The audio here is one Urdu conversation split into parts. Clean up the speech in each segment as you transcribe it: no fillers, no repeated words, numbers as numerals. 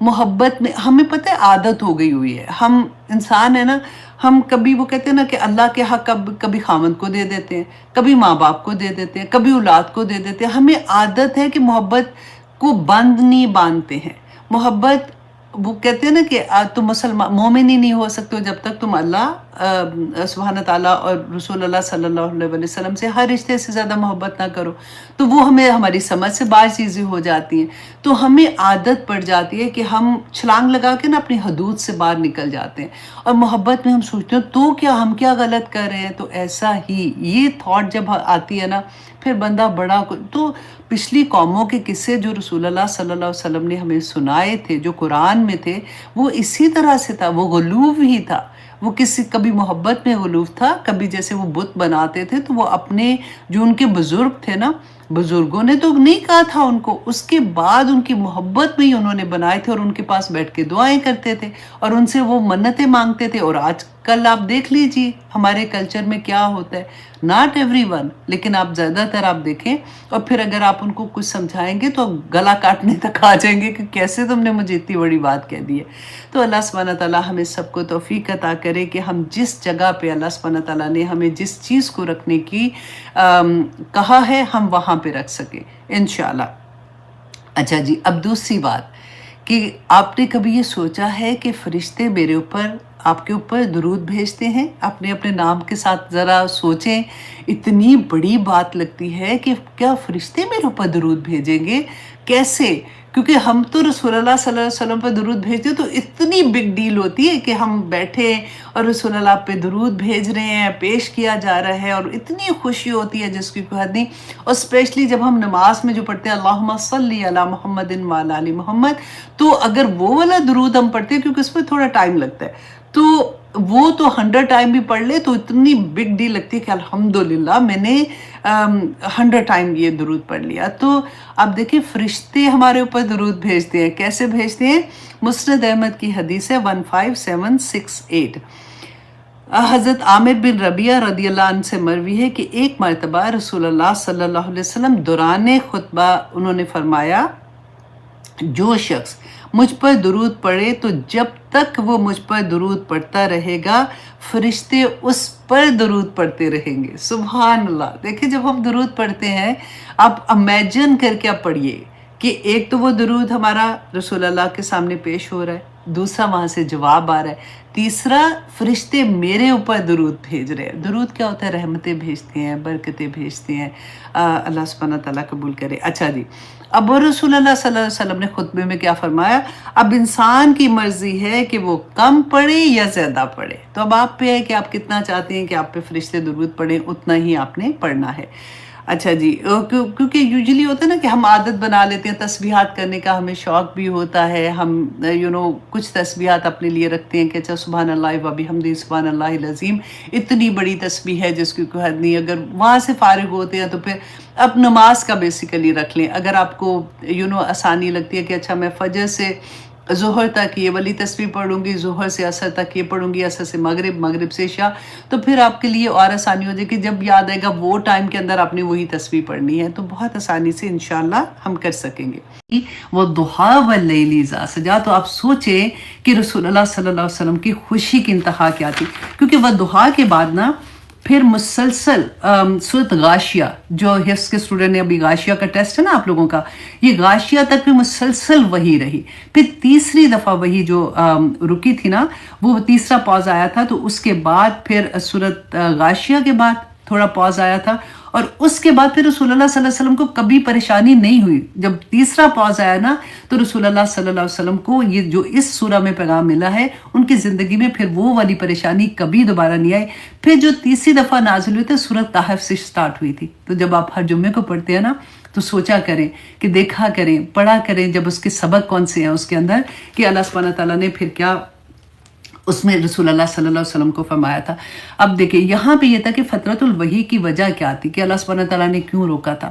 محبت میں ہمیں پتہ ہے عادت ہو گئی ہوئی ہے. ہم انسان ہے نا، ہم کبھی وہ کہتے ہیں نا کہ اللہ کے حق کبھی خامند کو دے دیتے ہیں، کبھی ماں باپ کو دے دیتے ہیں، کبھی اولاد کو دے دیتے ہیں. ہمیں عادت ہے کہ محبت کو بند نہیں باندھتے ہیں. محبت وہ کہتے ہیں نا کہ تم مسلمان مومن ہی نہیں ہو سکتے جب تک تم اللہ سبحانہ تعالیٰ اور رسول اللہ صلی اللہ علیہ وسلم سے ہر رشتے سے زیادہ محبت نہ کرو. تو وہ ہمیں ہماری سمجھ سے بعض چیزیں ہو جاتی ہیں، تو ہمیں عادت پڑ جاتی ہے کہ ہم چھلانگ لگا کے نا اپنی حدود سے باہر نکل جاتے ہیں. اور محبت میں ہم سوچتے ہیں تو کیا ہم کیا غلط کر رہے ہیں. تو ایسا ہی یہ تھاٹ جب آتی ہے نا، پھر بندہ بڑا تو پچھلی قوموں کے قصے جو رسول اللہ صلی اللہ علیہ وسلم نے ہمیں سنائے تھے، جو قرآن میں تھے، وہ اسی طرح سے تھا. وہ غلوف ہی تھا. وہ کبھی محبت میں غلوف تھا، کبھی جیسے وہ بت بناتے تھے تو وہ اپنے جو ان کے بزرگ تھے نا، بزرگوں نے تو نہیں کہا تھا ان کو، اس کے بعد ان کی محبت میں ہی انہوں نے بنائے تھے اور ان کے پاس بیٹھ کے دعائیں کرتے تھے اور ان سے وہ منتیں مانگتے تھے. اور آج کل آپ دیکھ لیجیے ہمارے کلچر میں کیا ہوتا ہے. ناٹ ایوری ون، لیکن آپ زیادہ تر آپ دیکھیں، اور پھر اگر آپ ان کو کچھ سمجھائیں گے تو گلا کاٹنے تک آ جائیں گے کہ کیسے تم نے مجھے اتنی بڑی بات کہہ دی ہے. تو اللہ سبحانہ تعالیٰ ہمیں سب کو توفیق عطا کرے کہ ہم جس جگہ پہ اللہ سبحانہ تعالیٰ نے ہمیں جس چیز کو رکھنے کی کہا ہے ہم وہاں پہ رکھ سکیں انشاءاللہ. اچھا جی، اب دوسری بات کہ آپ نے کبھی یہ سوچا ہے کہ فرشتے میرے اوپر آپ کے اوپر درود بھیجتے ہیں؟ اپنے اپنے نام کے ساتھ ذرا سوچیں. اتنی بڑی بات لگتی ہے کہ کیا فرشتے میرے اوپر درود بھیجیں گے؟ کیسے؟ کیونکہ ہم تو رسول اللہ صلی اللہ علیہ وسلم پہ درود بھیجتے ہیں تو اتنی بگ ڈیل ہوتی ہے کہ ہم بیٹھے اور رسول اللہ پہ درود بھیج رہے ہیں، پیش کیا جا رہا ہے، اور اتنی خوشی ہوتی ہے جس کی کوئی حد نہیں. اور اسپیشلی جب ہم نماز میں جو پڑھتے ہیں اللہم صلی علی محمد وعلی آل محمد، تو اگر وہ والا درود ہم پڑھتے ہیں کیونکہ اس میں تھوڑا ٹائم لگتا ہے، تو وہ تو 100 ٹائم بھی پڑھ لے تو اتنی بگ ڈیل لگتی ہے کہ الحمدللہ میں نے 100 ٹائم یہ درود پڑھ لیا. تو آپ دیکھیں فرشتے ہمارے اوپر درود بھیجتے ہیں. کیسے بھیجتے ہیں؟ مسند احمد کی حدیث ہے 15768. حضرت عامر بن ربیعہ رضی اللہ عنہ سے مروی ہے کہ ایک مرتبہ رسول اللہ صلی اللہ علیہ وسلم دوران خطبہ انہوں نے فرمایا، جو شخص مجھ پر درود پڑھے تو جب تک وہ مجھ پر درود پڑھتا رہے گا فرشتے اس پر درود پڑھتے رہیں گے. سبحان اللہ. دیکھیں جب ہم درود پڑھتے ہیں، آپ امیجن کر کے آپ پڑھیے کہ ایک تو وہ درود ہمارا رسول اللہ کے سامنے پیش ہو رہا ہے، دوسرا وہاں سے جواب آ رہا ہے، تیسرا فرشتے میرے اوپر درود بھیج رہے ہیں. درود کیا ہوتا ہے؟ رحمتیں بھیجتے ہیں، برکتیں بھیجتے ہیں. اللہ سبحانہ تعالیٰ قبول کرے. اچھا جی، اب رسول اللہ صلی اللہ علیہ وسلم نے خطبے میں کیا فرمایا؟ اب انسان کی مرضی ہے کہ وہ کم پڑھے یا زیادہ پڑھے. تو اب آپ پہ ہے کہ آپ کتنا چاہتے ہیں کہ آپ پہ فرشتے درود پڑھیں، اتنا ہی آپ نے پڑھنا ہے. اچھا جی، کیونکہ یوزلی ہوتا ہے نا کہ ہم عادت بنا لیتے ہیں تسبیحات کرنے کا، ہمیں شوق بھی ہوتا ہے، ہم کچھ تسبیحات اپنے لیے رکھتے ہیں کہ اچھا سبحان اللہ و بحمدہ سبحان اللہ العظیم، اتنی بڑی تسبیح ہے جس کی کوئی حد نہیں. اگر وہاں سے فارغ ہوتے ہیں تو پھر اب نماز کا بیسیکلی رکھ لیں. اگر آپ کو آسانی لگتی ہے کہ اچھا میں فجر سے ظہر تک یہ والی تسبیح پڑھوں گی، ظہر سے عصر تک یہ پڑھوں گی، عصر سے مغرب، مغرب سے عشاء، تو پھر آپ کے لیے اور آسانی ہو جائے کہ جب یاد آئے گا وہ ٹائم کے اندر آپ نے وہی تسبیح پڑھنی ہے، تو بہت آسانی سے انشاءاللہ ہم کر سکیں گے. وہ دحا واللیل اذا سجا، تو آپ سوچیں کہ رسول اللہ صلی اللہ علیہ وسلم کی خوشی کی انتہا کیا تھی، کیونکہ وہ دحا کے بعد نا پھر مسلسل سورت غاشیہ، جو حفظ کے اسٹوڈنٹ نے ابھی غاشیہ کا ٹیسٹ ہے نا آپ لوگوں کا، یہ غاشیہ تک بھی مسلسل وہی رہی. پھر تیسری دفعہ وہی جو رکی تھی نا، وہ تیسرا پاز آیا تھا، تو اس کے بعد پھر سورت غاشیہ کے بعد تھوڑا پاز آیا تھا، اور اس کے بعد پھر رسول اللہ صلی اللہ علیہ وسلم کو کبھی پریشانی نہیں ہوئی. جب تیسرا پاز آیا نا تو رسول اللہ صلی اللہ علیہ وسلم کو یہ جو اس سورہ میں پیغام ملا ہے، ان کی زندگی میں پھر وہ والی پریشانی کبھی دوبارہ نہیں آئی. پھر جو تیسری دفعہ نازل ہوئی تھی سورۃ کہف سے سٹارٹ ہوئی تھی. تو جب آپ ہر جمعے کو پڑھتے ہیں نا تو سوچا کریں کہ دیکھا کریں، پڑھا کریں جب اس کے سبق کون سے ہیں اس کے اندر، کہ اللہ سبحانہ تعالیٰ نے پھر کیا اس میں رسول اللہ صلی اللہ علیہ وسلم کو فرمایا تھا. اب دیکھیں یہاں پہ یہ تھا کہ فترۃ الوحی کی وجہ کیا تھی، کہ اللہ سبحانہ تعالیٰ نے کیوں روکا تھا.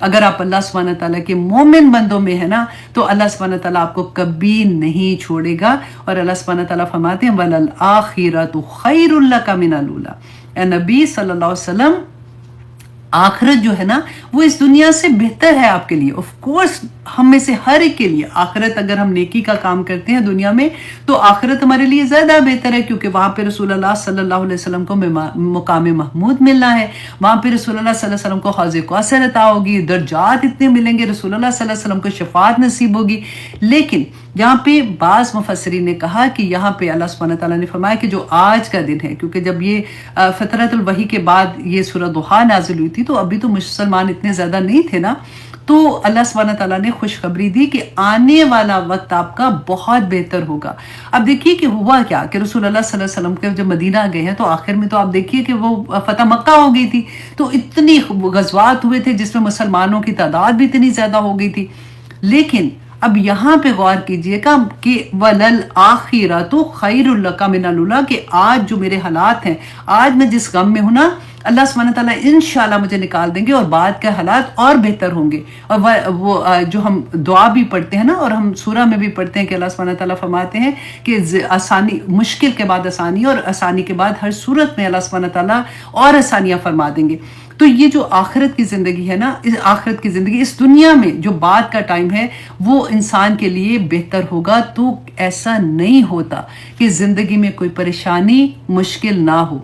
اگر آپ اللہ سبحانہ تعالیٰ کے مومن بندوں میں ہیں نا تو اللہ سبحانہ تعالیٰ آپ کو کبھی نہیں چھوڑے گا. اور اللہ سبحانہ تعالیٰ فرماتے ہیں وَلَلْآخِرَةُ خَيْرٌ لَكَ مِنَ الْأُولَىٰ. اے نبی صلی اللہ علیہ وسلم آخرت جو ہے نا وہ اس دنیا سے بہتر ہے آپ کے لیے. آف کورس ہم میں سے ہر ایک کے لیے آخرت، اگر ہم نیکی کا کام کرتے ہیں دنیا میں تو آخرت ہمارے لیے زیادہ بہتر ہے، کیونکہ وہاں پہ رسول اللہ صلی اللہ علیہ وسلم کو مقام محمود ملنا ہے. وہاں پہ رسول اللہ صلی اللہ علیہ وسلم کو حوض کوثر عطا ہوگی، درجات اتنے ملیں گے، رسول اللہ صلی اللہ علیہ وسلم کو شفاعت نصیب ہوگی. لیکن یہاں پہ بعض مفسرین نے کہا کہ یہاں پہ اللہ سبحانہ تعالیٰ نے فرمایا کہ جو آج کا دن ہے، کیونکہ جب یہ فطرت الوحی کے بعد یہ سورہ ضحیٰ نازل ہوئی تھی تو ابھی تو مسلمان اتنے زیادہ نہیں تھے نا، تو اللہ سبحانہ تعالیٰ نے خوشخبری دی کہ آنے والا وقت آپ کا بہت بہتر ہوگا. اب دیکھیے کہ ہوا کیا کہ رسول اللہ صلی اللہ علیہ وسلم کے جب مدینہ گئے ہیں تو آخر میں تو آپ دیکھیے کہ وہ فتح مکہ ہو گئی تھی، تو اتنی غزوات ہوئے تھے جس میں مسلمانوں کی تعداد بھی اتنی زیادہ ہو گئی تھی. لیکن اب یہاں پہ غور کیجئے گا کہ وَلَلْآخِرَةُ خَيْرٌ لَكَ مِنَ الْأُولَىٰ، کہ آج جو میرے حالات ہیں، آج میں جس غم میں ہوں نا، اللہ سبحانہ تعالیٰ انشاءاللہ مجھے نکال دیں گے اور بعد کے حالات اور بہتر ہوں گے. اور وہ جو ہم دعا بھی پڑھتے ہیں نا اور ہم سورہ میں بھی پڑھتے ہیں کہ اللہ سبحانہ تعالیٰ فرماتے ہیں کہ آسانی، مشکل کے بعد آسانی اور آسانی کے بعد ہر صورت میں اللہ سبحانہ تعالیٰ اور آسانیاں فرما دیں گے. تو یہ جو آخرت کی زندگی ہے نا، اس آخرت کی زندگی، اس دنیا میں جو بعد کا ٹائم ہے وہ انسان کے لیے بہتر ہوگا. تو ایسا نہیں ہوتا کہ زندگی میں کوئی پریشانی، مشکل نہ ہو.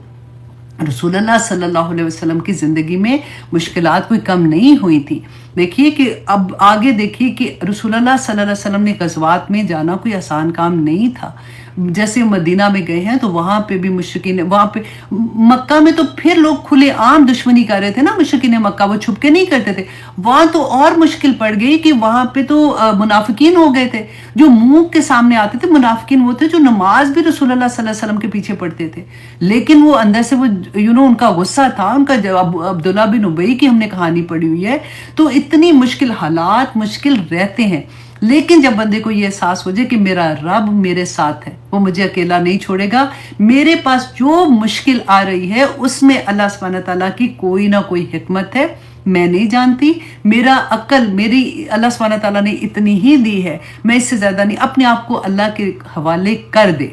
رسول اللہ صلی اللہ علیہ وسلم کی زندگی میں مشکلات کوئی کم نہیں ہوئی تھی. دیکھیے کہ اب آگے دیکھیے کہ رسول اللہ صلی اللہ علیہ وسلم نے غزوات میں جانا کوئی آسان کام نہیں تھا. جیسے مدینہ میں گئے ہیں تو وہاں پہ بھی مشرکین، وہاں پہ مکہ میں تو پھر لوگ کھلے عام دشمنی کر رہے تھے نا، مشرکین مکہ وہ چھپ کے نہیں کرتے تھے. وہاں تو اور مشکل پڑ گئی کہ وہاں پہ تو منافقین ہو گئے تھے. جو منہ کے سامنے آتے تھے منافقین وہ تھے جو نماز بھی رسول اللہ صلی اللہ علیہ وسلم کے پیچھے پڑھتے تھے، لیکن وہ اندر سے وہ ان کا غصہ تھا. ان کا عبداللہ بن ابی کی ہم نے کہانی پڑھی ہوئی ہے. تو اتنی مشکل حالات، مشکل رہتے ہیں، لیکن جب بندے کو یہ احساس ہو جائے کہ میرا رب میرے ساتھ ہے، وہ مجھے اکیلا نہیں چھوڑے گا، میرے پاس جو مشکل آ رہی ہے اس میں اللہ سبحانہ تعالیٰ کی کوئی نہ کوئی حکمت ہے، میں نہیں جانتی، میرا عقل میری اللہ سبحانہ تعالیٰ نے اتنی ہی دی ہے، میں اس سے زیادہ نہیں. اپنے آپ کو اللہ کے حوالے کر دے.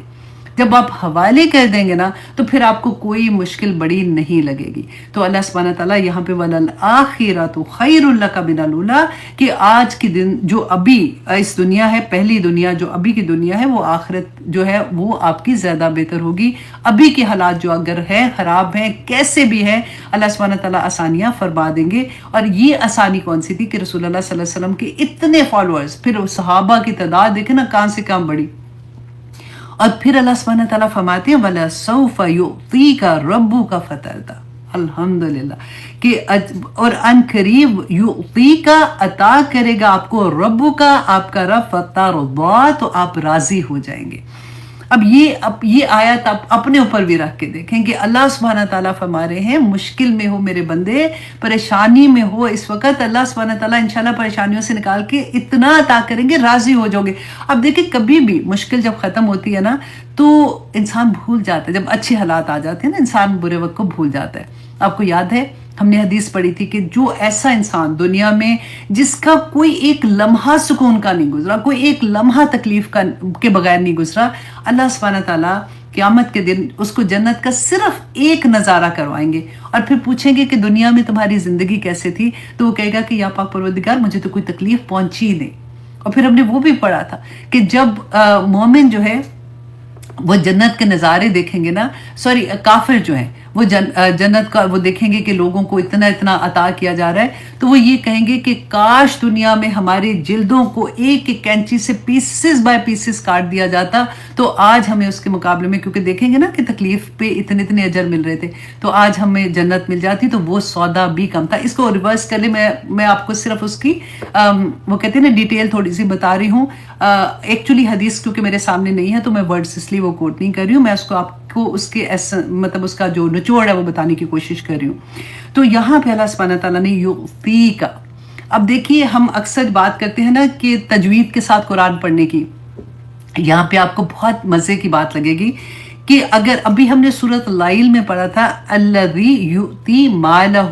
جب آپ حوالے کر دیں گے نا تو پھر آپ کو کوئی مشکل بڑی نہیں لگے گی. تو اللہ سبحانہ تعالیٰ یہاں پہ وَلَلْآخِرَةُ خَيْرٌ لَكَ مِنَ الْأُولَىٰ، کہ آج کی دن جو ابھی اس دنیا ہے، پہلی دنیا جو ابھی کی دنیا ہے، وہ آخرت جو ہے وہ آپ کی زیادہ بہتر ہوگی. ابھی کے حالات جو اگر ہیں، خراب ہیں، کیسے بھی ہیں، اللہ سبحانہ تعالیٰ آسانیاں فرما دیں گے. اور یہ آسانی کون سی تھی کہ رسول اللہ صلی اللہ علیہ وسلم کے اتنے فالوورز، پھر صحابہ کی تعداد دیکھیں نا کہاں سے کہاں بڑی. اور پھر اللہ سبحانہ تعالیٰ فرماتے ہیں وَلَسَوْفَ يُعْطِيكَ رَبُّكَ فَتَرْضَىٰ. الحمدللہ کہ اور ان قریب يُعْطِيكَ عطا کرے گا آپ کو ربُّكَ، آپ کا رب، فَتَرْضَىٰ تو آپ راضی ہو جائیں گے. اب یہ آیت آپ اپنے اوپر بھی رکھ کے دیکھیں کہ اللہ سبحانہ تعالیٰ فرما رہے ہیں مشکل میں ہو میرے بندے، پریشانی میں ہو اس وقت، اللہ سبحانہ تعالیٰ انشاءاللہ پریشانیوں سے نکال کے اتنا عطا کریں گے، راضی ہو جاؤ گے. اب دیکھیں کبھی بھی مشکل جب ختم ہوتی ہے نا تو انسان بھول جاتا ہے. جب اچھے حالات آ جاتے ہیں نا انسان برے وقت کو بھول جاتا ہے. آپ کو یاد ہے ہم نے حدیث پڑھی تھی کہ جو ایسا انسان دنیا میں جس کا کوئی ایک لمحہ سکون کا نہیں گزرا، کوئی ایک لمحہ تکلیف کے بغیر نہیں گزرا، اللہ سبحانہ تعالیٰ قیامت کے دن اس کو جنت کا صرف ایک نظارہ کروائیں گے اور پھر پوچھیں گے کہ دنیا میں تمہاری زندگی کیسے تھی، تو وہ کہے گا کہ یا پاک پروردگار مجھے تو کوئی تکلیف پہنچی نہیں. اور پھر ہم نے وہ بھی پڑھا تھا کہ جب مومن جو ہے وہ جنت کے نظارے دیکھیں گے نا، کافر جو ہیں وہ جنت کا وہ دیکھیں گے کہ لوگوں کو اتنا عطا کیا جا رہا ہے، تو وہ یہ کہیں گے کہ کاش دنیا میں ہماری جلدوں کو ایک ایک کینچی سے پیسز بائی پیسز کاٹ دیا جاتا، تو آج ہمیں اس کے مقابلے میں، کیونکہ دیکھیں گے نا کہ تکلیف پہ اتنے اجر مل رہے تھے، تو آج ہمیں جنت مل جاتی تو وہ سودا بھی کم تھا. اس کو ریورس کر لیں، میں آپ کو صرف اس کی وہ کہتے ہیں نا ڈیٹیل تھوڑی سی بتا رہی ہوں. ایکچولی حدیث کیونکہ میرے سامنے نہیں ہے تو میں ورڈز اس لیے وہ کوٹ نہیں کر رہی ہوں، میں اس کو آپ کو اس کے مطلب اس کا جو نچوڑ ہے وہ بتانے کی کوشش کر رہی ہوں. تو یہاں پہ اللہ سبحانہ تعالیٰ نے یعطیکا. اب دیکھیے ہم اکثر بات کرتے ہیں نا کہ تجوید کے ساتھ قرآن پڑھنے کی، یہاں پہ آپ کو بہت مزے کی بات لگے گی کہ اگر ابھی ہم نے سورۃ اللیل میں پڑھا تھا الذی یؤتی مالہ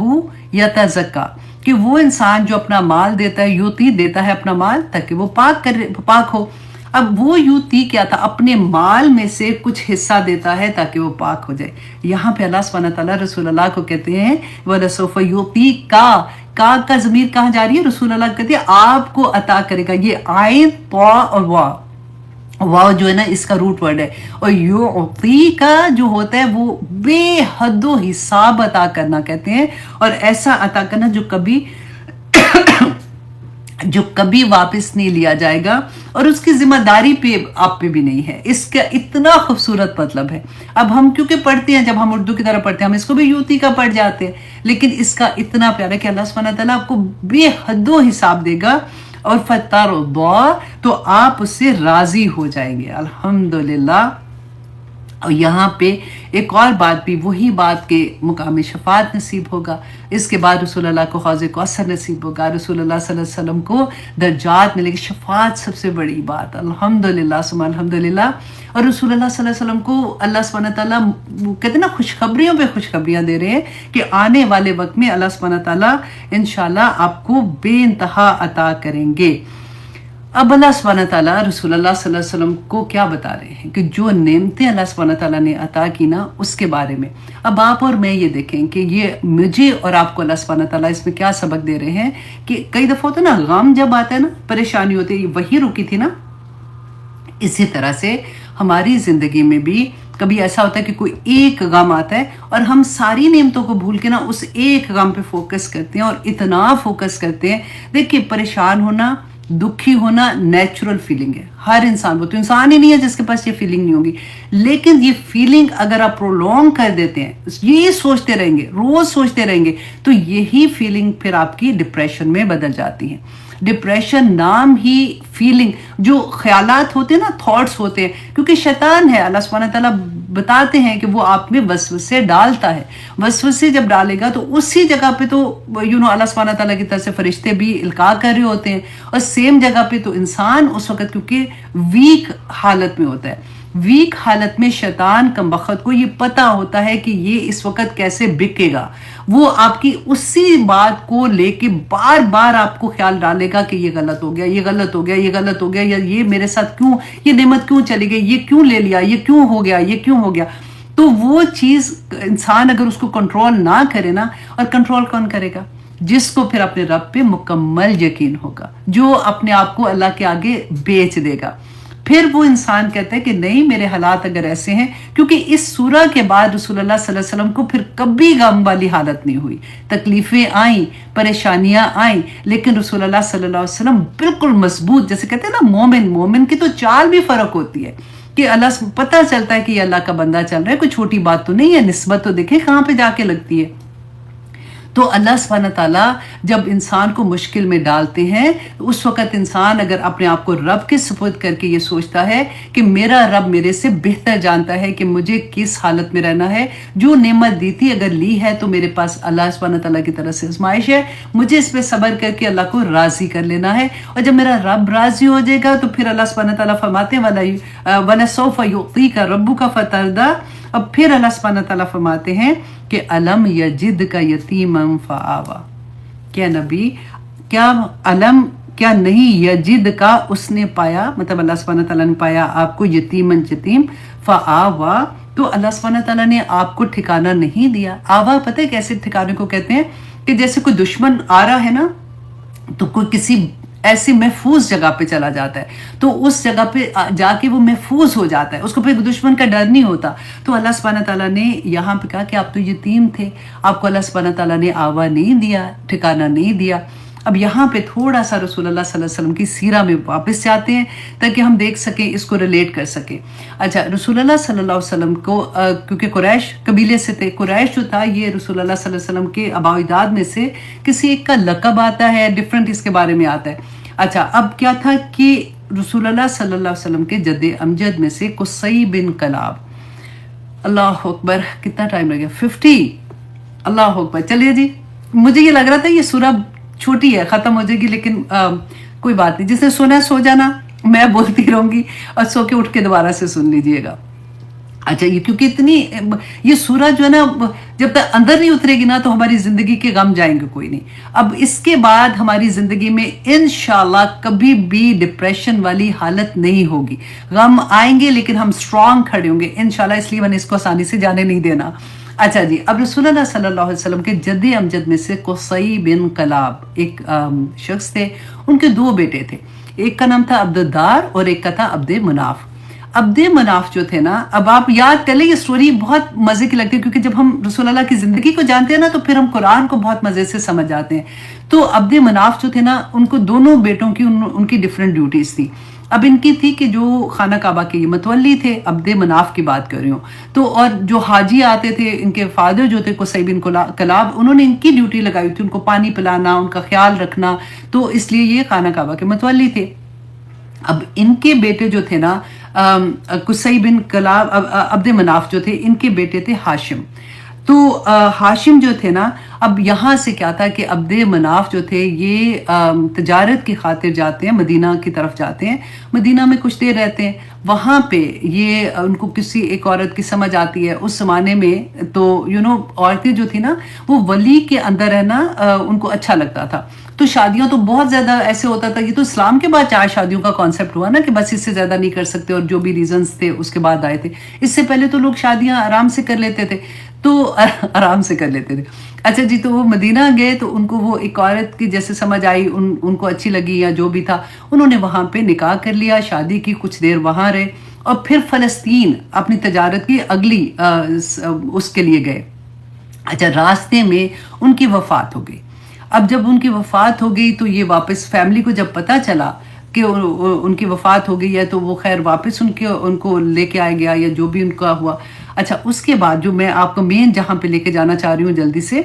یتزکا، کہ وہ انسان جو اپنا مال دیتا ہے، یوتی دیتا ہے اپنا مال تاکہ وہ پاک ہو. اب وہ یوتی کیا تھا، اپنے مال میں سے کچھ حصہ دیتا ہے تاکہ وہ پاک ہو جائے. یہاں پہ اللہ سبحانہ تعالیٰ رسول اللہ کو کہتے ہیں وَلَسَوْفَ يُعْطِيكَ، کا ضمیر کہاں جا رہی ہے؟ رسول اللہ کہتے ہیں آپ کو عطا کرے گا. یہ آئین طا اور واو جو ہے نا اس کا روٹ ورڈ ہے. اور یعطی کا جو ہوتا ہے وہ بے حد و حساب عطا کرنا کہتے ہیں، اور ایسا عطا کرنا جو کبھی واپس نہیں لیا جائے گا، اور اس کی ذمہ داری پہ آپ پہ بھی نہیں ہے. اس کا اتنا خوبصورت مطلب ہے. اب ہم کیونکہ پڑھتے ہیں، جب ہم اردو کی طرح پڑھتے ہیں ہم اس کو بھی یوتی کا پڑھ جاتے ہیں، لیکن اس کا اتنا پیارا ہے کہ اللہ سبحانہ تعالیٰ آپ کو بے حد و حساب دے گا، اور فترضا، تو آپ اس سے راضی ہو جائیں گے. الحمدللہ. اور یہاں پہ ایک اور بات بھی، وہی بات کہ مقام شفاعت نصیب ہوگا. اس کے بعد رسول اللہ کو حوض کوثر نصیب ہوگا، رسول اللہ صلی اللہ علیہ وسلم کو درجات ملے گی. شفاعت سب سے بڑی بات، الحمدللہ ثم الحمدللہ. اور رسول اللہ صلی اللہ علیہ وسلم کو اللہ سبحانہ تعالیٰ کہتے ہیں نا خوشخبریوں پہ خوشخبریاں دے رہے ہیں کہ آنے والے وقت میں اللہ سبحانہ تعالیٰ انشاءاللہ آپ کو بے انتہا عطا کریں گے. اب اللہ سبحانہ تعالیٰ رسول اللہ صلی اللہ علیہ وسلم کو کیا بتا رہے ہیں کہ جو نعمتیں اللہ سبحانہ تعالیٰ نے عطا کی نا اس کے بارے میں. اب آپ اور میں یہ دیکھیں کہ یہ مجھے اور آپ کو اللہ سبحانہ تعالیٰ اس میں کیا سبق دے رہے ہیں کہ کئی دفعہ ہوتا ہے نا غم جب آتا ہے نا، پریشانی ہوتی ہے، وہی رکی تھی نا. اسی طرح سے ہماری زندگی میں بھی کبھی ایسا ہوتا ہے کہ کوئی ایک غم آتا ہے اور ہم ساری نعمتوں کو بھول کے نا اس ایک غم پہ فوکس کرتے ہیں، اور اتنا فوکس کرتے ہیں. دیکھیے پریشان ہونا، دکھی ہونا نیچرل فیلنگ ہے، ہر انسان کو. تو انسان ہی نہیں ہے جس کے پاس یہ فیلنگ نہیں ہوگی. لیکن یہ فیلنگ اگر آپ پرولونگ کر دیتے ہیں، یہ سوچتے رہیں گے، روز سوچتے رہیں گے، تو یہی فیلنگ پھر آپ کی ڈپریشن میں بدل جاتی ہے. ڈپریشن نام ہی فیلنگ، جو خیالات ہوتے ہیں نا، تھاٹس ہوتے ہیں، کیونکہ شیطان ہے. اللہ سبحانہ تعالیٰ بتاتے ہیں کہ وہ آپ میں وسوسے ڈالتا ہے. وسوسے جب ڈالے گا تو اسی جگہ پہ تو اللہ سبحانہ تعالیٰ کی طرف سے فرشتے بھی القاء کر رہے ہوتے ہیں، اور سیم جگہ پہ تو انسان اس وقت کیونکہ ویک حالت میں ہوتا ہے. ویک حالت میں شیطان کم وقت کو یہ پتا ہوتا ہے کہ یہ اس وقت کیسے بکے گا. وہ آپ کی اسی بات کو لے کے بار بار آپ کو خیال ڈالے گا کہ یہ غلط ہو گیا، یہ غلط ہو گیا، یہ غلط ہو گیا، یا یہ میرے ساتھ کیوں، یہ نعمت کیوں چلی گئی، یہ کیوں لے لیا، یہ کیوں ہو گیا، یہ کیوں ہو گیا. تو وہ چیز انسان اگر اس کو کنٹرول نہ کرے نا، اور کنٹرول کون کرے گا؟ جس کو پھر اپنے رب پہ مکمل یقین ہوگا، جو اپنے آپ کو اللہ کے آگے بیچ دے گا. پھر وہ انسان کہتا ہے کہ نہیں، میرے حالات اگر ایسے ہیں، کیونکہ اس سورہ کے بعد رسول اللہ صلی اللہ علیہ وسلم کو پھر کبھی غم والی حالت نہیں ہوئی. تکلیفیں آئیں، پریشانیاں آئیں، لیکن رسول اللہ صلی اللہ علیہ وسلم بالکل مضبوط، جیسے کہتے ہیں نا مومن کی تو چال بھی فرق ہوتی ہے کہ اللہ سے پتہ چلتا ہے کہ یہ اللہ کا بندہ چل رہا ہے، کوئی چھوٹی بات تو نہیں ہے. نسبت تو دیکھیں کہاں پہ جا کے لگتی ہے. تو اللہ سبحانہ تعالیٰ جب انسان کو مشکل میں ڈالتے ہیں، اس وقت انسان اگر اپنے آپ کو رب کے سپرد کر کے یہ سوچتا ہے کہ میرا رب میرے سے بہتر جانتا ہے کہ مجھے کس حالت میں رہنا ہے، جو نعمت دی تھی اگر لی ہے تو میرے پاس اللہ سبحانہ تعالیٰ کی طرف سے آزمائش ہے، مجھے اس پہ صبر کر کے اللہ کو راضی کر لینا ہے. اور جب میرا رب راضی ہو جائے گا تو پھر اللہ سبحانہ تعالیٰ فرماتے ہیں وَلَسَوْفَ يُعْطِيكَ رَبُّكَ فَتَرْضَىٰ. اب پھر اللہ سبحانہ تعالیٰ فرماتے ہیں کہ علم یجدک یتیما فآویٰ. کیا نبی، کیا نہیں یجد کا اس نے پایا، مطلب اللہ سبحانہ تعالیٰ نے پایا آپ کو یتیم فآویٰ، تو اللہ سبحانہ تعالیٰ نے آپ کو ٹھکانہ نہیں دیا. آوا پتہ ہے کیسے ٹھکانے کو کہتے ہیں؟ کہ جیسے کوئی دشمن آ رہا ہے نا، تو کوئی کسی ایسی محفوظ جگہ پہ چلا جاتا ہے، تو اس جگہ پہ جا کے وہ محفوظ ہو جاتا ہے، اس کو پھر دشمن کا ڈر نہیں ہوتا. تو اللہ سبحانہ تعالیٰ نے یہاں پہ کہا کہ آپ تو یتیم تھے، آپ کو اللہ سبحانہ تعالیٰ نے آوا نہیں دیا، ٹھکانہ نہیں دیا. اب یہاں پہ تھوڑا سا رسول اللہ صلی اللہ علیہ وسلم کی سیرہ میں واپس جاتے ہیں تاکہ ہم دیکھ سکیں، اس کو ریلیٹ کر سکیں. اچھا، رسول اللہ صلی اللہ علیہ وسلم کو کیونکہ قریش قبیلے سے تھے، قریش جو تھا یہ رسول اللہ صلی اللہ علیہ وسلم کے آباء و اجداد میں سے کسی ایک کا لقب آتا ہے، ڈفرنٹ اس کے بارے میں آتا ہے. اچھا، اب کیا تھا کہ رسول اللہ صلی اللہ علیہ وسلم کے جد امجد میں سے قصی بن کلاب، اللہ اکبر، کتنا ٹائم لگا، 50، اللہ اکبر. چلیے جی، مجھے یہ لگ رہا تھا یہ سورہ چھوٹی ہے، ختم ہو جائے گی، لیکن کوئی بات نہیں، جس نے سونا سو جانا، میں بولتی رہوں گی، اور سو کے اٹھ کے دوبارہ سے سن لیجئے گا. اچھا، یہ کیونکہ اتنی یہ سورہ جو ہے نا جب تک اندر نہیں اترے گی نا تو ہماری زندگی کے غم جائیں گے کوئی نہیں. اب اس کے بعد ہماری زندگی میں انشاءاللہ کبھی بھی ڈپریشن والی حالت نہیں ہوگی. غم آئیں گے لیکن ہم سٹرونگ کھڑے ہوں گے انشاءاللہ، اس لیے میں نے اس کو آسانی سے جانے نہیں دینا. اچھا جی، اب رسول اللہ صلی اللہ علیہ وسلم کے جد امجد میں سے قصی بن کلاب ایک شخص تھے. ان کے 2 بیٹے تھے، ایک کا نام تھا عبد الدار اور ایک کا تھا عبد مناف. عبد مناف جو تھے نا، اب آپ یاد کر لیں، یہ سٹوری بہت مزے کی لگتی ہے کیونکہ جب ہم رسول اللہ کی زندگی کو جانتے ہیں نا تو پھر ہم قرآن کو بہت مزے سے سمجھ جاتے ہیں. تو عبد مناف جو تھے نا، ان کو دونوں بیٹوں کی ان کی ڈیفرنٹ ڈیوٹیز تھی. اب ان کی تھی کہ جو خانہ کعبہ کے یہ متولی تھے، عبد مناف کی بات کر رہی ہوں تو، اور جو حاجی آتے تھے ان کے فادر جو تھے قصی بن کلاب، انہوں نے ان کی ڈیوٹی لگائی تھی، ان کو پانی پلانا، ان کا خیال رکھنا، تو اس لیے یہ خانہ کعبہ کے متولی تھے. اب ان کے بیٹے جو تھے نا، قصی بن کلاب، عبد مناف جو تھے، ان کے بیٹے تھے ہاشم. تو ہاشم جو تھے نا، اب یہاں سے کیا تھا کہ عبد مناف جو تھے یہ تجارت کی خاطر جاتے ہیں، مدینہ کی طرف جاتے ہیں، مدینہ میں کچھ دیر رہتے ہیں. وہاں پہ یہ ان کو کسی ایک عورت کی سمجھ آتی ہے. اس زمانے میں تو عورتیں جو تھی نا، وہ ولی کے اندر رہنا ان کو اچھا لگتا تھا. تو شادیاں تو بہت زیادہ ایسے ہوتا تھا، یہ تو اسلام کے بعد 4 شادیوں کا کانسیپٹ ہوا نا کہ بس اس سے زیادہ نہیں کر سکتے، اور جو بھی ریزنز تھے اس کے بعد آئے تھے. اس سے پہلے تو لوگ شادیاں آرام سے کر لیتے تھے، تو آرام سے کر لیتے تھے. اچھا جی، تو وہ مدینہ گئے تو ان کو وہ ایک عورت کی جیسے سمجھ آئی، ان کو اچھی لگی یا جو بھی تھا، انہوں نے وہاں پہ نکاح کر لیا، شادی کی، کچھ دیر وہاں رہے اور پھر فلسطین اپنی تجارت کی اگلی اس کے لیے گئے. اچھا، راستے میں ان کی وفات ہو گئی. اب جب ان کی وفات ہو گئی تو یہ واپس فیملی کو جب پتہ چلا کہ ان کی وفات ہو گئی ہے تو وہ خیر واپس ان کو لے کے آئے گیا یا جو بھی ان کا ہوا. اچھا، اس کے بعد جو میں آپ کو مین جہاں پہ لے کے جانا چاہ رہی ہوں جلدی سے،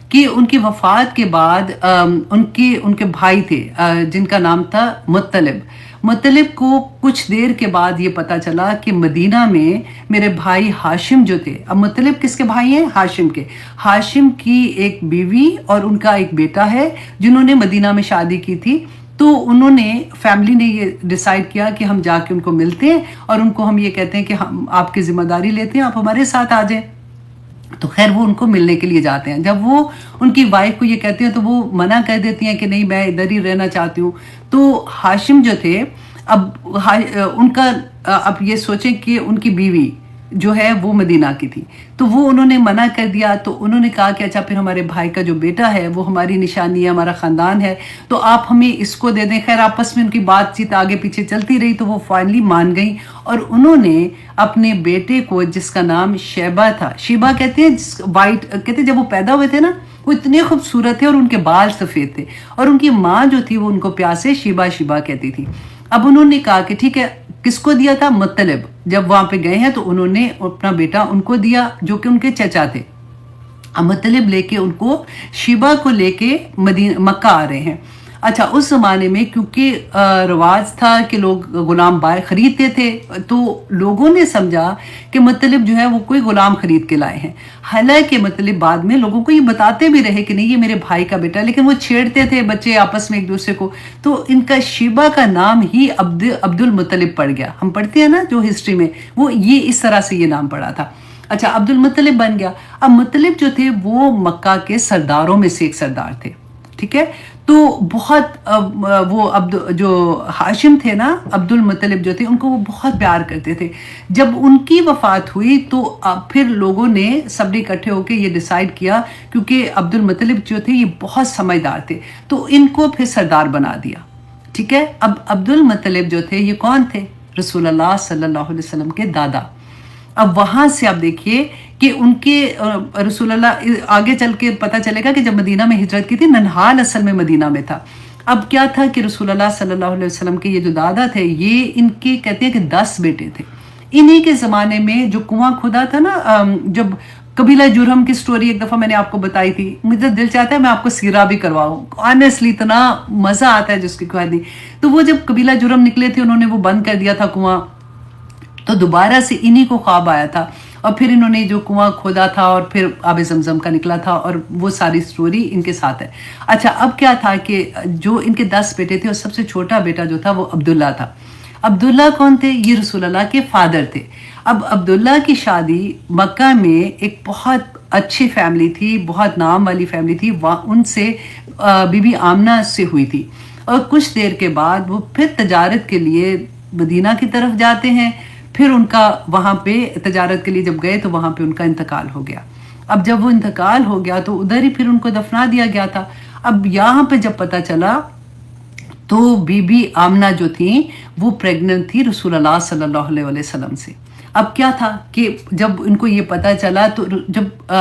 کہ ان کی وفات کے بعد ان کے بھائی تھے جن کا نام تھا مطلب. مطلب کو کچھ دیر کے بعد یہ پتا چلا کہ مدینہ میں میرے بھائی ہاشم جو تھے، اب مطلب کس کے بھائی ہیں؟ ہاشم کے. ہاشم کی ایک بیوی اور ان کا ایک بیٹا ہے جنہوں نے مدینہ میں شادی کی تھی. تو انہوں نے فیملی نے یہ ڈیسائیڈ کیا کہ ہم جا کے ان کو ملتے ہیں اور ان کو ہم یہ کہتے ہیں کہ ہم آپ کی ذمہ داری لیتے ہیں، آپ ہمارے ساتھ آ جائیں. تو خیر وہ ان کو ملنے کے لیے جاتے ہیں. جب وہ ان کی وائف کو یہ کہتے ہیں تو وہ منع کر دیتی ہیں کہ نہیں، میں ادھر ہی رہنا چاہتی ہوں. تو ہاشم جو تھے، اب ان کا اب یہ سوچیں کہ ان کی بیوی جو ہے وہ مدینہ کی تھی، تو وہ انہوں نے منع کر دیا. تو انہوں نے کہا کہ اچھا پھر ہمارے بھائی کا جو بیٹا ہے وہ ہماری نشانی ہے، ہمارا خاندان ہے، تو آپ ہمیں اس کو دے دیں. خیر آپس میں ان کی بات چیت آگے پیچھے چلتی رہی تو وہ فائنلی مان گئیں اور انہوں نے اپنے بیٹے کو، جس کا نام شیبہ تھا، شیبہ کہتے ہیں وائٹ کہتے ہیں، جب وہ پیدا ہوئے تھے نا وہ اتنے خوبصورت تھے اور ان کے بال سفید تھے، اور ان کی ماں جو تھی وہ ان کو پیار سے شیبہ شیبہ کہتی تھی. اب انہوں نے کہا کہ ٹھیک ہے، کس کو دیا تھا؟ مطلب. جب وہاں پہ گئے ہیں تو انہوں نے اپنا بیٹا ان کو دیا جو کہ ان کے چچا تھے. مطلب لے کے ان کو شیبہ کو لے کے مکہ آ رہے ہیں. اچھا، اس زمانے میں کیونکہ رواج تھا کہ لوگ غلام خریدتے تھے، تو لوگوں نے سمجھا کہ مطلب جو ہے وہ کوئی غلام خرید کے لائے ہیں. حالانکہ مطلب بعد میں لوگوں کو یہ بتاتے بھی رہے کہ نہیں، یہ میرے بھائی کا بیٹا، لیکن وہ چھیڑتے تھے بچے آپس میں ایک دوسرے کو. تو ان کا شیبہ کا نام ہی عبد المطلب پڑ گیا. ہم پڑھتے ہیں نا جو ہسٹری میں، وہ یہ اس طرح سے یہ نام پڑا تھا. اچھا، عبد المطلب بن گیا. اب مطلب جو تھے وہ مکہ کے سرداروں میں سے ایک سردار تھے. ٹھیک ہے، تو بہت وہ جو ہاشم تھے نا، عبد المطلب جو تھے، ان کو وہ بہت پیار کرتے تھے. جب ان کی وفات ہوئی تو پھر لوگوں نے سب نے اکٹھے ہو کے یہ ڈیسائیڈ کیا، کیونکہ عبد المطلب جو تھے یہ بہت سمجھدار تھے، تو ان کو پھر سردار بنا دیا. ٹھیک ہے، اب عبد المطلب جو تھے یہ کون تھے؟ رسول اللہ صلی اللہ علیہ وسلم کے دادا. اب وہاں سے آپ دیکھیے کہ ان کے رسول اللہ آگے چل کے پتہ چلے گا کہ جب مدینہ میں ہجرت کی تھی، ننہال اصل میں مدینہ میں تھا. اب کیا تھا کہ رسول اللہ صلی اللہ علیہ وسلم کے یہ جو دادا تھے، یہ ان کے کہتے ہیں کہ 10 بیٹے تھے. انہی کے زمانے میں جو کنواں کھدا تھا نا، جب قبیلہ جرہم کی سٹوری ایک دفعہ میں نے آپ کو بتائی تھی، مجھے دل چاہتا ہے میں آپ کو سیرہ بھی کرواؤں. آنیسٹلی اتنا مزہ آتا ہے جس کی کوئی نہیں. تو وہ جب قبیلہ جرہم نکلے تھے، انہوں نے وہ بند کر دیا تھا کنواں، تو دوبارہ سے انہی کو خواب آیا تھا اور پھر انہوں نے جو کنواں کھودا تھا اور پھر آب زمزم کا نکلا تھا، اور وہ ساری سٹوری ان کے ساتھ ہے. اچھا، اب کیا تھا کہ جو ان کے 10 بیٹے تھے اور سب سے چھوٹا بیٹا جو تھا وہ عبداللہ تھا. عبداللہ کون تھے؟ یہ رسول اللہ کے فادر تھے. اب عبداللہ کی شادی مکہ میں ایک بہت اچھی فیملی تھی، بہت نام والی فیملی تھی، ان سے بی بی آمنہ سے ہوئی تھی، اور کچھ دیر کے بعد وہ پھر تجارت کے لیے مدینہ کی طرف جاتے ہیں. پھر ان کا وہاں پہ تجارت کے لیے جب گئے تو وہاں پہ ان کا انتقال ہو گیا. اب جب وہ انتقال ہو گیا تو ادھر ہی پھر ان کو دفنا دیا گیا تھا. اب یہاں پہ جب پتہ چلا تو بی بی آمنہ جو تھیں وہ پریگننٹ تھی رسول اللہ صلی اللہ علیہ وسلم سے. اب کیا تھا کہ جب ان کو یہ پتہ چلا تو جب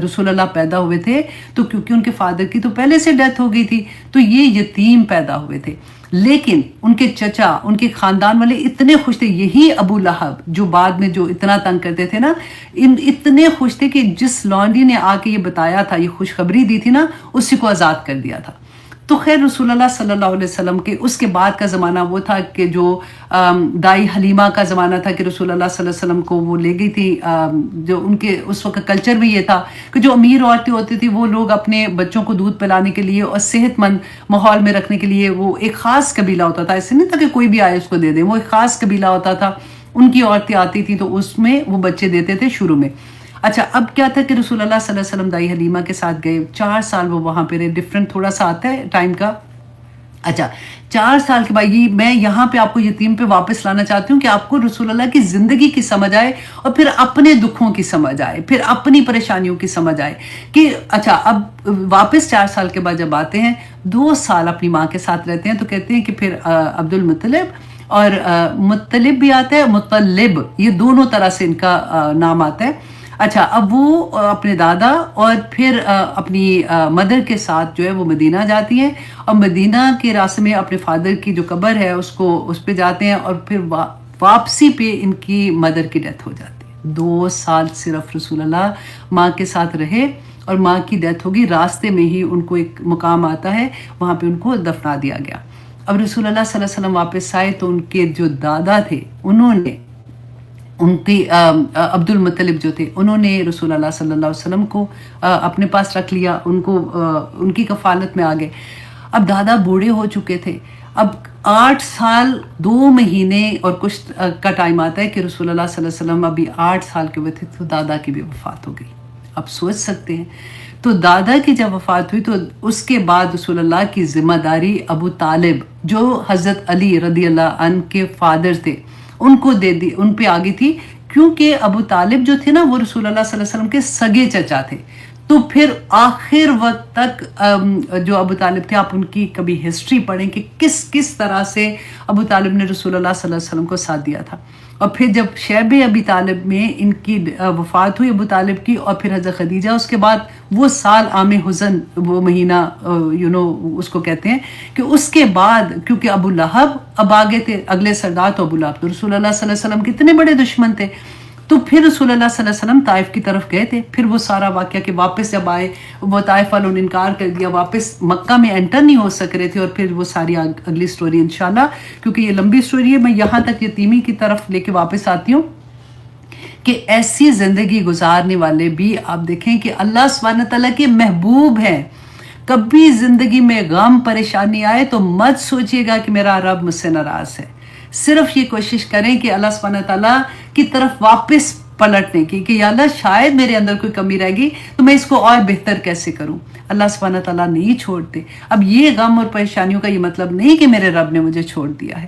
رسول اللہ پیدا ہوئے تھے تو کیونکہ ان کے فادر کی تو پہلے سے ڈیتھ ہو گئی تھی تو یہ یتیم پیدا ہوئے تھے. لیکن ان کے چچا، ان کے خاندان والے اتنے خوش تھے، یہی ابو لہب جو بعد میں جو اتنا تنگ کرتے تھے نا، اتنے خوش تھے کہ جس لانڈی نے آ کے یہ بتایا تھا، یہ خوشخبری دی تھی نا، اسی کو آزاد کر دیا تھا. تو خیر رسول اللہ صلی اللہ علیہ وسلم کے اس کے بعد کا زمانہ وہ تھا کہ جو دائی حلیمہ کا زمانہ تھا کہ رسول اللہ صلی اللہ علیہ وسلم کو وہ لے گئی تھی. جو ان کے اس وقت کلچر میں یہ تھا کہ جو امیر عورتیں ہوتی تھی وہ لوگ اپنے بچوں کو دودھ پلانے کے لیے اور صحت مند ماحول میں رکھنے کے لیے وہ ایک خاص قبیلہ ہوتا تھا. ایسے نہیں تھا کہ کوئی بھی آئے اس کو دے دیں، وہ ایک خاص قبیلہ ہوتا تھا، ان کی عورتیں آتی تھیں تو اس میں وہ بچے دیتے تھے شروع میں. اچھا اب کیا تھا کہ رسول اللہ صلی اللہ علیہ وسلم دائی حلیمہ کے ساتھ گئے، 4 سال وہ وہاں پہ رہے. ڈفرینٹ تھوڑا سا آتا ہے ٹائم کا. اچھا 4 سال کے بعد میں یہاں پہ آپ کو یتیم پہ واپس لانا چاہتی ہوں کہ آپ کو رسول اللہ کی زندگی کی سمجھ آئے اور پھر اپنے دکھوں کی سمجھ آئے، پھر اپنی پریشانیوں کی سمجھ آئے کہ اچھا اب واپس 4 سال کے بعد جب آتے ہیں 2 سال اپنی ماں کے ساتھ رہتے ہیں تو کہتے ہیں کہ پھر عبد المطلب اور مطلب بھی آتا ہے، مطلب، یہ دونوں طرح سے ان کا نام آتا ہے. اچھا اب وہ اپنے دادا اور پھر اپنی مدر کے ساتھ جو ہے وہ مدینہ جاتی ہیں اور مدینہ کے راستے میں اپنے فادر کی جو قبر ہے اس پہ جاتے ہیں اور پھر واپسی پہ ان کی مدر کی ڈیتھ ہو جاتی ہے. 2 سال صرف رسول اللہ ماں کے ساتھ رہے اور ماں کی ڈیتھ ہوگی. راستے میں ہی ان کو ایک مقام آتا ہے، وہاں پہ ان کو دفنا دیا گیا. اب رسول اللہ صلی اللہ علیہ وسلم واپس آئے تو ان کے جو دادا تھے انہوں نے ان کی عبد المطلب جو تھے انہوں نے رسول اللہ صلی اللہ علیہ وسلم کو اپنے پاس رکھ لیا، ان کی کفالت میں آ گئے. اب دادا بوڑھے ہو چکے تھے. اب 8 سال 2 مہینے اور کچھ کا ٹائم آتا ہے کہ رسول اللہ صلی اللہ علیہ وسلم ابھی 8 سال کے ہوئے تھے تو دادا کی بھی وفات ہو گئی. اب سوچ سکتے ہیں تو دادا کی جب وفات ہوئی تو اس کے بعد رسول اللہ کی ذمہ داری ابو طالب جو حضرت علی رضی اللہ عنہ کے فادر تھے ان کو دے دی، ان پہ آگئی تھی، کیونکہ ابو طالب جو تھے نا وہ رسول اللہ صلی اللہ علیہ وسلم کے سگے چچا تھے. تو پھر آخر وقت تک جو ابو طالب تھے، آپ ان کی کبھی ہسٹری پڑھیں کہ کس طرح سے ابو طالب نے رسول اللہ صلی اللہ علیہ وسلم کو ساتھ دیا تھا. اور پھر جب شیب ابی طالب میں ان کی وفات ہوئی ابو طالب کی اور پھر حضرت خدیجہ، اس کے بعد وہ سال عام حزن، وہ مہینہ اس کو کہتے ہیں کہ اس کے بعد کیونکہ ابو لہب اب آگے تھے، اگلے سردار تو ابو لہب تو رسول اللہ صلی اللہ علیہ وسلم کے اتنے بڑے دشمن تھے. تو پھر رسول اللہ صلی اللہ علیہ وسلم طائف کی طرف گئے تھے. پھر وہ سارا واقعہ کہ واپس جب آئے وہ طائف والوں نے انکار کر دیا، واپس مکہ میں انٹر نہیں ہو سک رہے تھے. اور پھر وہ ساری اگلی سٹوری انشاءاللہ، کیونکہ یہ لمبی سٹوری ہے، میں یہاں تک یتیمی کی طرف لے کے واپس آتی ہوں کہ ایسی زندگی گزارنے والے بھی آپ دیکھیں کہ اللہ سبحانہ تعالیٰ کے محبوب ہیں. کبھی زندگی میں غم پریشانی آئے تو مت سوچئے گا کہ میرا رب مجھ سے ناراض ہے. صرف یہ کوشش کریں کہ اللہ سبحانہ تعالیٰ کی طرف واپس پلٹنے کی کہ یا اللہ شاید میرے اندر کوئی کمی رہ گئی تو میں اس کو اور بہتر کیسے کروں. اللہ سبحانہ تعالیٰ نہیں چھوڑتے. اب یہ غم اور پریشانیوں کا یہ مطلب نہیں کہ میرے رب نے مجھے چھوڑ دیا ہے.